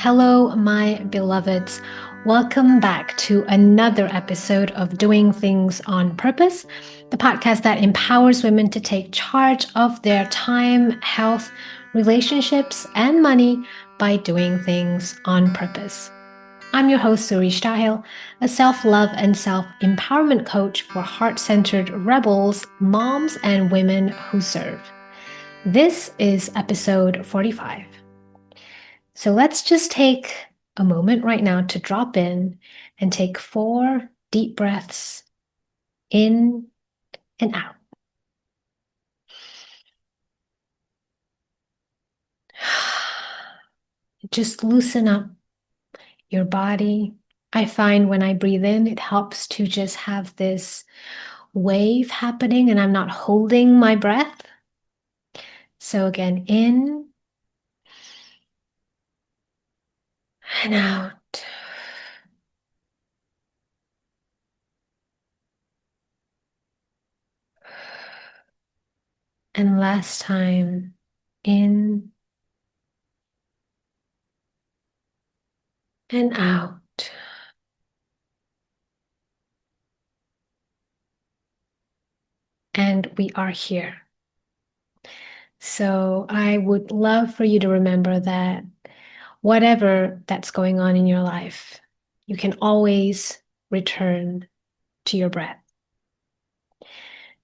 Hello, my beloveds. Welcome back to another episode of Doing Things on Purpose, the podcast that empowers women to take charge of their time, health, relationships, and money by doing things on purpose. I'm your host, Suri, a self-love and self-empowerment coach for heart-centered rebels, moms, and women who serve. This is episode 45. So let's just take a moment right now to drop in and take 4 deep breaths in and out. Just loosen up your body. I find when I breathe in, it helps to just have this wave happening and I'm not holding my breath. So again, in and out. And last time, in and out. And we are here. So I would love for you to remember that whatever that's going on in your life, you can always return to your breath.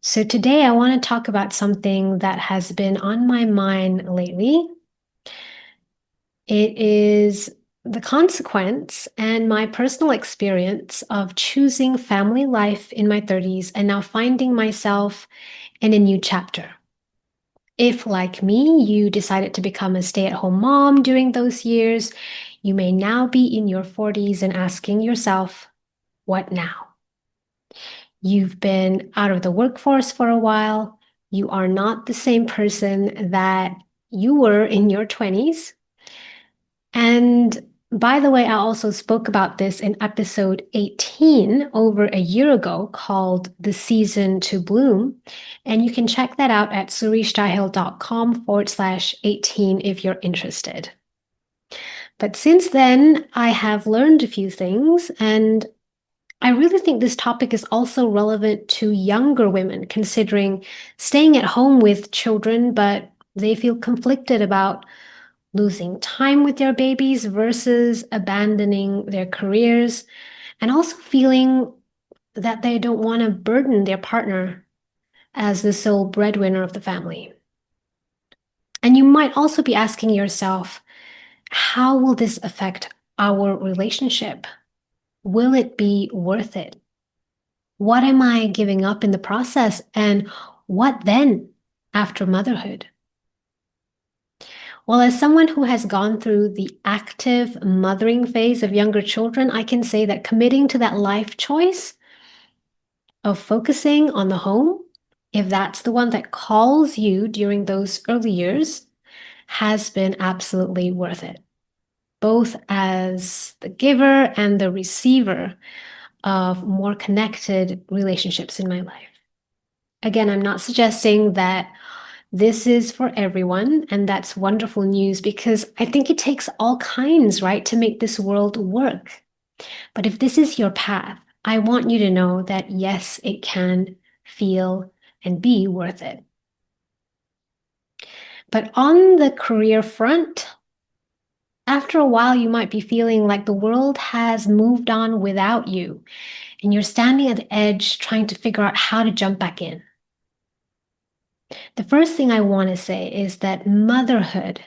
So today I want to talk about something that has been on my mind lately. It is the consequence and my personal experience of choosing family life in my 30s and now finding myself in a new chapter. If, like me, you decided to become a stay-at-home mom during those years, you may now be in your 40s and asking yourself, what now? You've been out of the workforce for a while. You are not the same person that you were in your 20s. And by the way, I also spoke about this in episode 18 over a year ago called The Season to Bloom. And you can check that out at surishtahill.com/18 if you're interested. But since then, I have learned a few things, and I really think this topic is also relevant to younger women considering staying at home with children, but they feel conflicted about losing time with their babies versus abandoning their careers, and also feeling that they don't want to burden their partner as the sole breadwinner of the family. And you might also be asking yourself, how will this affect our relationship? Will it be worth it? What am I giving up in the process? And what then after motherhood? Well, as someone who has gone through the active mothering phase of younger children, I can say that committing to that life choice of focusing on the home, if that's the one that calls you during those early years, has been absolutely worth it, both as the giver and the receiver of more connected relationships in my life. Again, I'm not suggesting that this is for everyone, and that's wonderful news because I think it takes all kinds, right, to make this world work. But if this is your path, I want you to know that yes, it can feel and be worth it. But on the career front, after a while, you might be feeling like the world has moved on without you, and you're standing at the edge trying to figure out how to jump back in. The first thing I want to say is that motherhood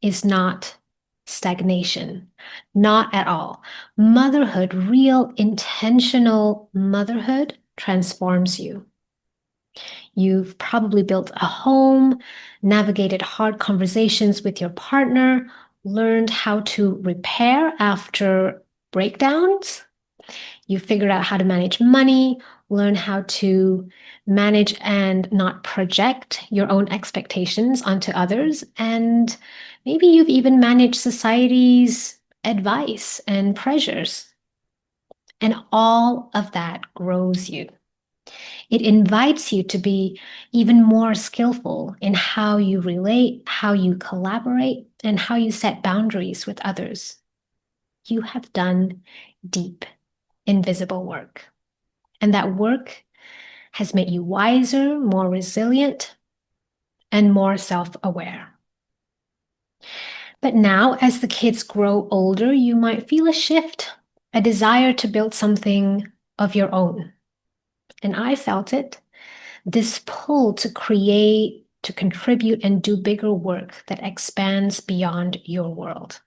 is not stagnation, not at all. Motherhood, real intentional motherhood, transforms you. You've probably built a home, navigated hard conversations with your partner, learned how to repair after breakdowns. You figured out how to manage money, learn how to manage and not project your own expectations onto others. And maybe you've even managed society's advice and pressures. And all of that grows you. It invites you to be even more skillful in how you relate, how you collaborate, and how you set boundaries with others. you have done deep, invisible work. And that work has made you wiser, more resilient, and more self-aware. But now, as the kids grow older, you might feel a shift, a desire to build something of your own. And I felt it, this pull to create, to contribute, and do bigger work that expands beyond your world.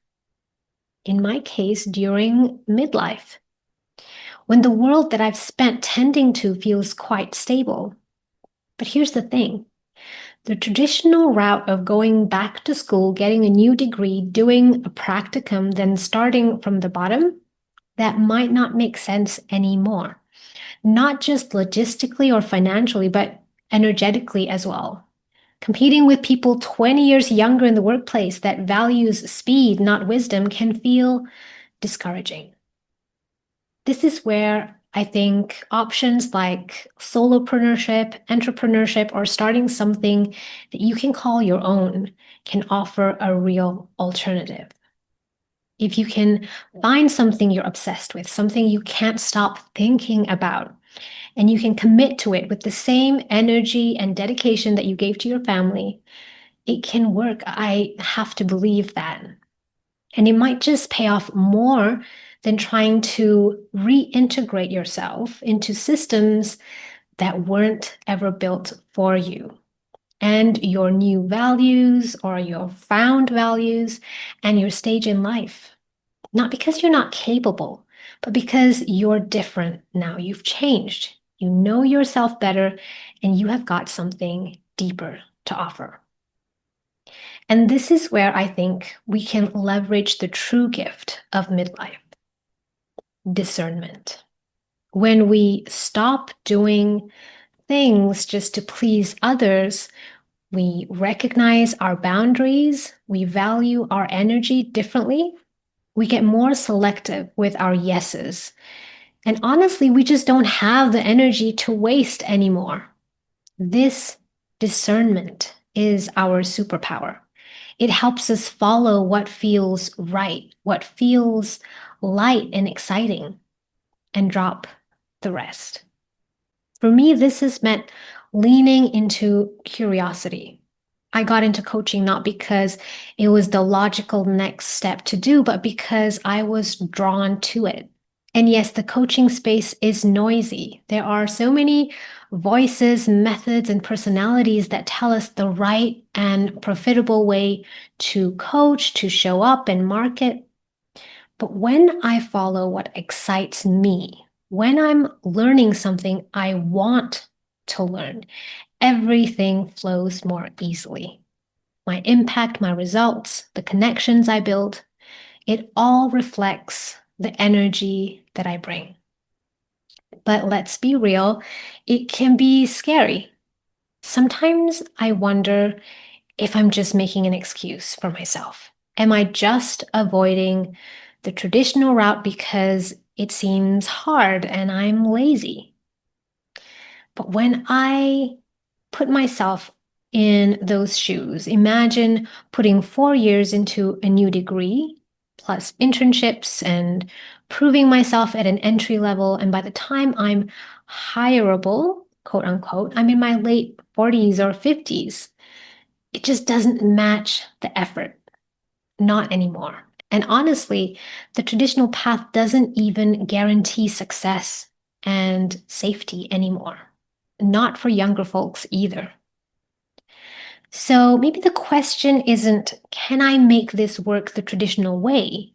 In my case, during midlife, when the world that I've spent tending to feels quite stable. But here's the thing. The traditional route of going back to school, getting a new degree, doing a practicum, then starting from the bottom, that might not make sense anymore. Not just logistically or financially, but energetically as well. Competing with people 20 years younger in the workplace that values speed, not wisdom, can feel discouraging. This is where I think options like solopreneurship, entrepreneurship, or starting something that you can call your own can offer a real alternative. If you can find something you're obsessed with, something you can't stop thinking about, and you can commit to it with the same energy and dedication that you gave to your family, it can work. I have to believe that. And it might just pay off more than trying to reintegrate yourself into systems that weren't ever built for you. And your new values or your found values and your stage in life. Not because you're not capable, but because you're different now. You've changed. You know yourself better, and you have got something deeper to offer. And this is where I think we can leverage the true gift of midlife, discernment. When we stop doing things just to please others, we recognize our boundaries, we value our energy differently, we get more selective with our yeses. And honestly, we just don't have the energy to waste anymore. This discernment is our superpower. It helps us follow what feels right, what feels light and exciting, and drop the rest. For me, this has meant leaning into curiosity. I got into coaching not because it was the logical next step to do, but because I was drawn to it. And yes, the coaching space is noisy. There are so many voices, methods, and personalities that tell us the right and profitable way to coach, to show up and market. But when I follow what excites me, when I'm learning something I want to learn, everything flows more easily. My impact, my results, the connections I build, it all reflects the energy that I bring. But let's be real, it can be scary. Sometimes I wonder if I'm just making an excuse for myself. Am I just avoiding the traditional route because it seems hard and I'm lazy? But when I put myself in those shoes, imagine putting 4 years into a new degree, plus internships and proving myself at an entry level. And by the time I'm hireable, quote unquote, I'm in my late 40s or 50s. It just doesn't match the effort. Not anymore. And honestly, the traditional path doesn't even guarantee success and safety anymore. Not for younger folks either. So maybe the question isn't, can I make this work the traditional way?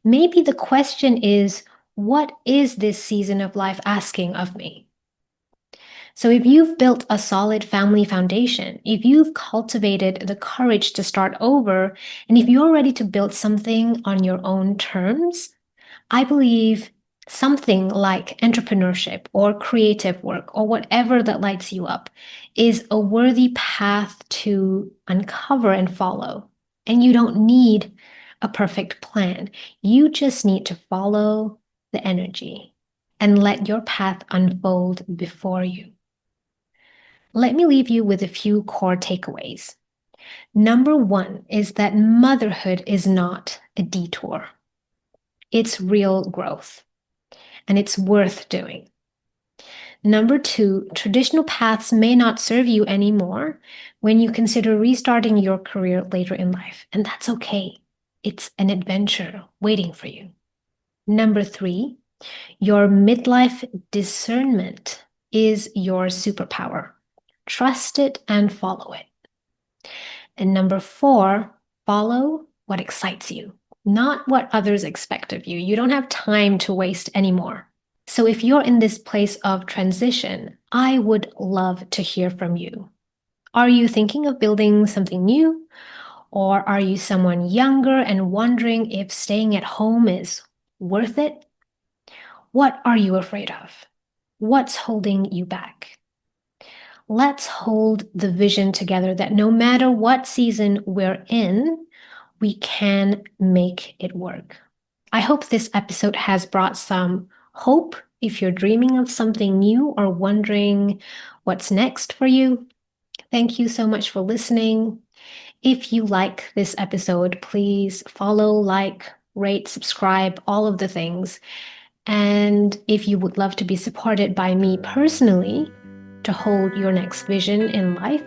Maybe the question is, what is this season of life asking of me? So if you've built a solid family foundation, if you've cultivated the courage to start over, and if you're ready to build something on your own terms, I believe something like entrepreneurship or creative work or whatever that lights you up is a worthy path to uncover and follow. And you don't need a perfect plan. You just need to follow the energy and let your path unfold before you. Let me leave you with a few core takeaways. Number one is that motherhood is not a detour. It's real growth, and it's worth doing. Number 2, traditional paths may not serve you anymore when you consider restarting your career later in life, and that's okay. It's an adventure waiting for you. Number 3, your midlife discernment is your superpower. Trust it and follow it. And number 4, follow what excites you, not what others expect of you. You don't have time to waste anymore. So if you're in this place of transition, I would love to hear from you. Are you thinking of building something new? Or are you someone younger and wondering if staying at home is worth it? What are you afraid of? What's holding you back? Let's hold the vision together that no matter what season we're in, we can make it work. I hope this episode has brought some hope if you're dreaming of something new or wondering what's next for you. Thank you so much for listening. If you like this episode, please follow, like, rate, subscribe, all of the things. And if you would love to be supported by me personally to hold your next vision in life,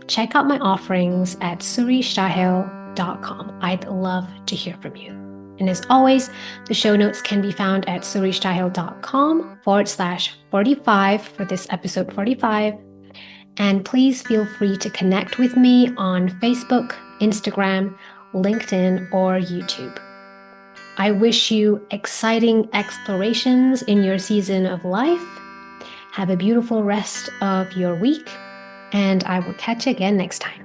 check out my offerings at suristahil.com. I'd love to hear from you. And as always, the show notes can be found at suristahil.com/45 for this episode 45. And please feel free to connect with me on Facebook, Instagram, LinkedIn, or YouTube. I wish you exciting explorations in your season of life. Have a beautiful rest of your week, and I will catch you again next time.